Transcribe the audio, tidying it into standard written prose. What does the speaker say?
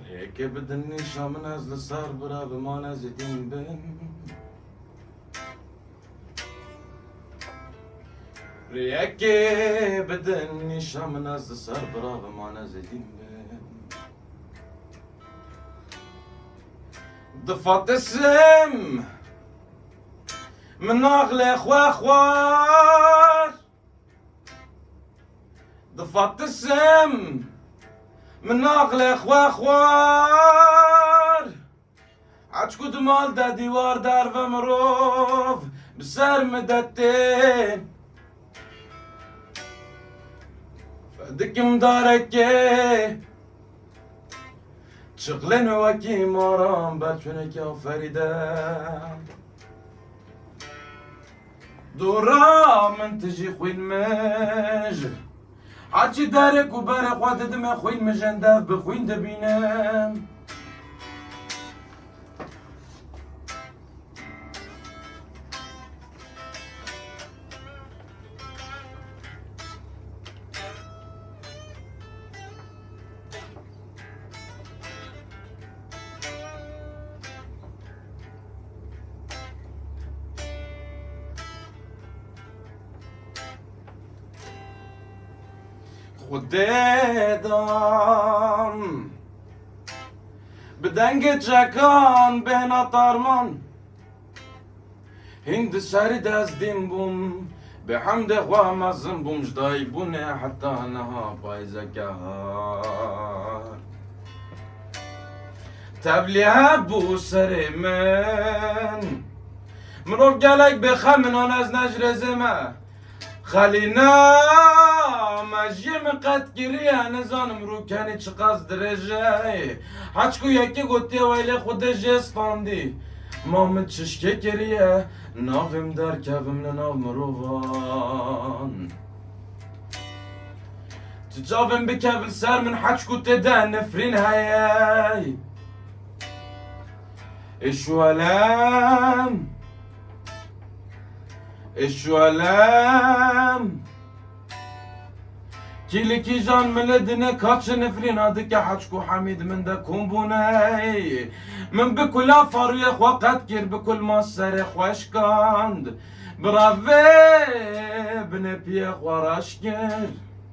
هيك بدني شو من هزل صار برا بما نزيدين بن ريك بدني شو من هزل صار برا بما نزيدين بن ضفت السم من اغلى خوار ضفت السم من اغلى خوار عشكو دمال دا ديوار دار و مروف بسر مدتين فدكم داركي شغلن وكي مرام بلشونك يا فريدة دورا من تجي خوين مج حاجي دارك وبارك واددم خوين مجنداف بخوين دبينم خديدم بدنگ جکان بنا طارمان هند سری دزدیم بوم به حمد خواه مزم بوم جدای بونه حتی نها بایزگار تبلیه بو سر من مروف گلک بخمنان از نجرزمه خلینا مجیم قد گریه نزانم رو کنی چقدر درجه حچکو یکی گوتی ویلی خود جستاندی مامد چشکه گریه ناویم در کبم لناو مروان تجاوم بکبل سر من حچکو تده نفرین هیای اشوالم اشوالم كيلكي جان ملدنا كاتش نفرين هادك حجكو حميد من دا كومبوناي من بكل فريخ وقت كير بكل ما سرخ واشكاند برافي بنبيخ وراشكر